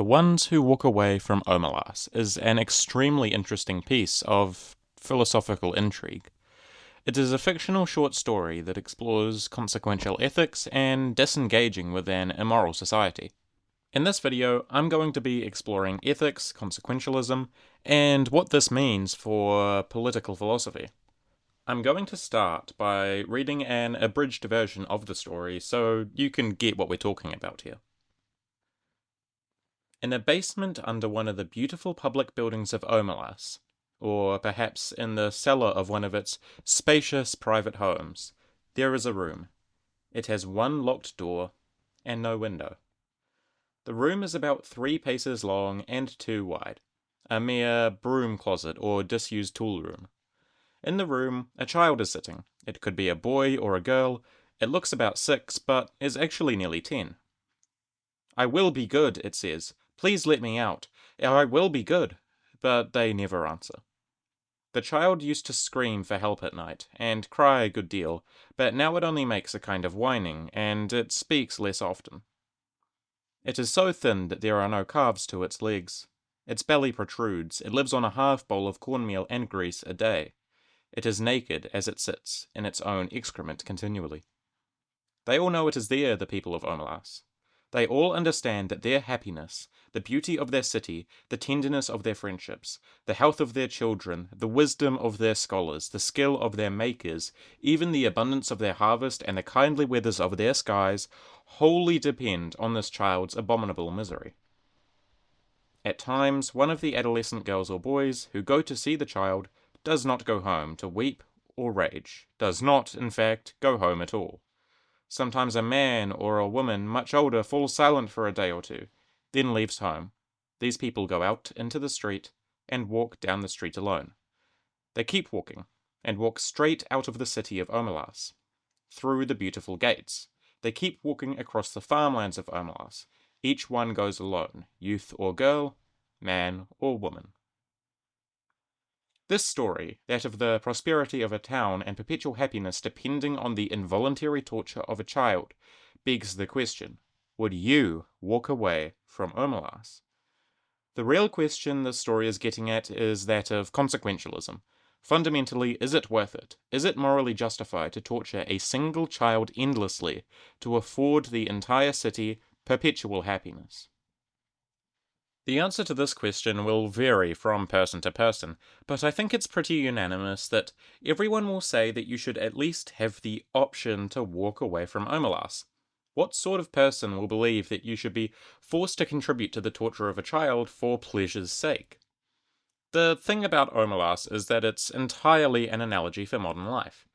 The Ones Who Walk Away from Omelas is an extremely interesting piece of philosophical intrigue. It is a fictional short story that explores consequential ethics and disengaging with an immoral society. In this video, I'm going to be exploring ethics, consequentialism, and what this means for political philosophy. I'm going to start by reading an abridged version of the story so you can get what we're talking about here. In a basement under one of the beautiful public buildings of Omelas, or perhaps in the cellar of one of its spacious private homes, there is a room. It has one locked door and no window. The room is about 3 paces long and 2 wide, a mere broom closet or disused tool room. In the room, a child is sitting. It could be a boy or a girl. It looks about 6, but is actually nearly 10. "I will be good," it says. "Please let me out. I will be good." But they never answer. The child used to scream for help at night, and cry a good deal, but now it only makes a kind of whining, and it speaks less often. It is so thin that there are no calves to its legs. Its belly protrudes. It lives on a half bowl of cornmeal and grease a day. It is naked as it sits in its own excrement continually. They all know it is there, the people of Omelas. They all understand that their happiness, the beauty of their city, the tenderness of their friendships, the health of their children, the wisdom of their scholars, the skill of their makers, even the abundance of their harvest and the kindly weathers of their skies, wholly depend on this child's abominable misery. At times, one of the adolescent girls or boys who go to see the child does not go home to weep or rage, does not, in fact, go home at all. Sometimes a man or a woman much older falls silent for a day or two, then leaves home. These people go out into the street and walk down the street alone. They keep walking, and walk straight out of the city of Omelas, through the beautiful gates. They keep walking across the farmlands of Omelas. Each one goes alone, youth or girl, man or woman. This story, that of the prosperity of a town and perpetual happiness depending on the involuntary torture of a child, begs the question, would you walk away from Omelas? The real question this story is getting at is that of consequentialism. Fundamentally, is it worth it? Is it morally justified to torture a single child endlessly to afford the entire city perpetual happiness? The answer to this question will vary from person to person, but I think it's pretty unanimous that everyone will say that you should at least have the option to walk away from Omelas. What sort of person will believe that you should be forced to contribute to the torture of a child for pleasure's sake? The thing about Omelas is that it's entirely an analogy for modern life.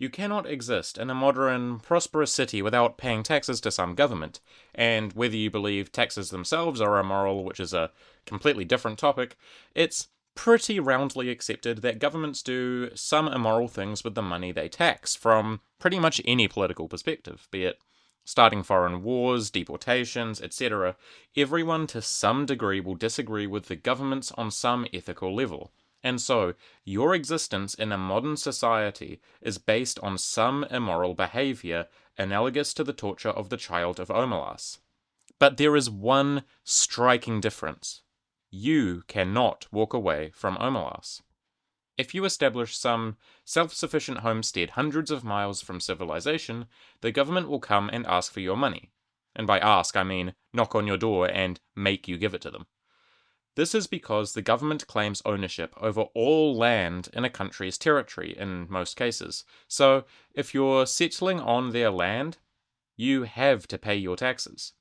You cannot exist in a modern, prosperous city without paying taxes to some government, and whether you believe taxes themselves are immoral, which is a completely different topic, it's pretty roundly accepted that governments do some immoral things with the money they tax, from pretty much any political perspective, be it starting foreign wars, deportations, etc. Everyone to some degree will disagree with the governments on some ethical level. And so, your existence in a modern society is based on some immoral behavior analogous to the torture of the child of Omelas. But there is one striking difference. You cannot walk away from Omelas. If you establish some self-sufficient homestead hundreds of miles from civilization, the government will come and ask for your money. And by ask, I mean knock on your door and make you give it to them. This is because the government claims ownership over all land in a country's territory in most cases. So, if you're settling on their land, you have to pay your taxes.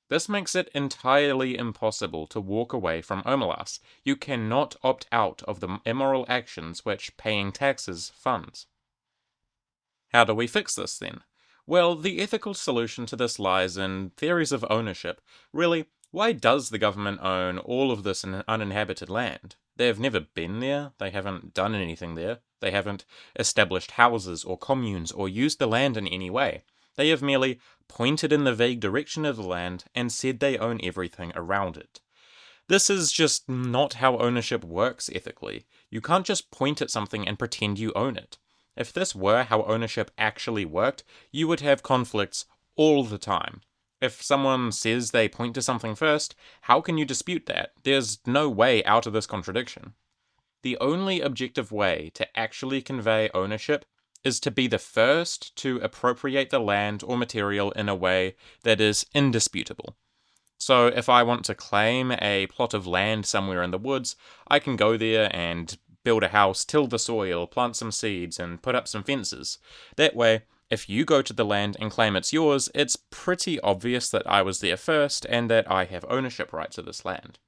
This makes it entirely impossible to walk away from Omelas. You cannot opt out of the immoral actions which paying taxes funds. How do we fix this then? Well, the ethical solution to this lies in theories of ownership. Really, why does the government own all of this uninhabited land? They have never been there, they haven't done anything there, they haven't established houses or communes or used the land in any way. They have merely pointed in the vague direction of the land and said they own everything around it. This is just not how ownership works ethically. You can't just point at something and pretend you own it. If this were how ownership actually worked, you would have conflicts all the time. If someone says they point to something first, how can you dispute that? There's no way out of this contradiction. The only objective way to actually convey ownership is to be the first to appropriate the land or material in a way that is indisputable. So if I want to claim a plot of land somewhere in the woods, I can go there and build a house, till the soil, plant some seeds, and put up some fences. That way, if you go to the land and claim it's yours, it's pretty obvious that I was there first and that I have ownership rights to this land.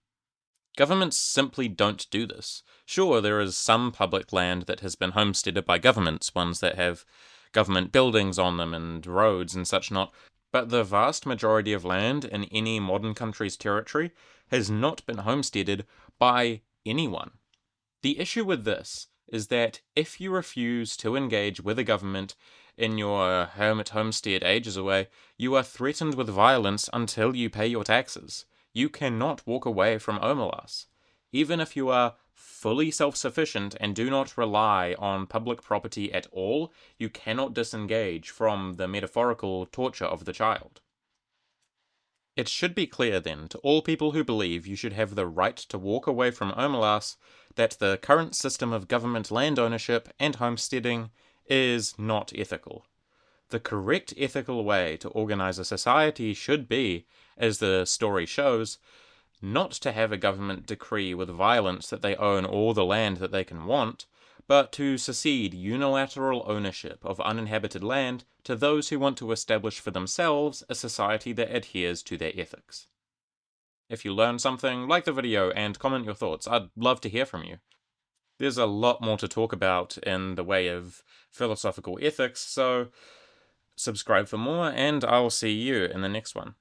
Governments simply don't do this. Sure, there is some public land that has been homesteaded by governments, ones that have government buildings on them and roads and such not, but the vast majority of land in any modern country's territory has not been homesteaded by anyone. The issue with this is that if you refuse to engage with a government in your hermit homestead ages away, you are threatened with violence until you pay your taxes. You cannot walk away from Omelas. Even if you are fully self-sufficient and do not rely on public property at all, you cannot disengage from the metaphorical torture of the child. It should be clear then to all people who believe you should have the right to walk away from Omelas that the current system of government land ownership and homesteading is not ethical. The correct ethical way to organize a society should be, as the story shows, not to have a government decree with violence that they own all the land that they can want, but to secede unilateral ownership of uninhabited land to those who want to establish for themselves a society that adheres to their ethics. If you learned something, like the video and comment your thoughts. I'd love to hear from you. There's a lot more to talk about in the way of philosophical ethics, so subscribe for more, and I'll see you in the next one.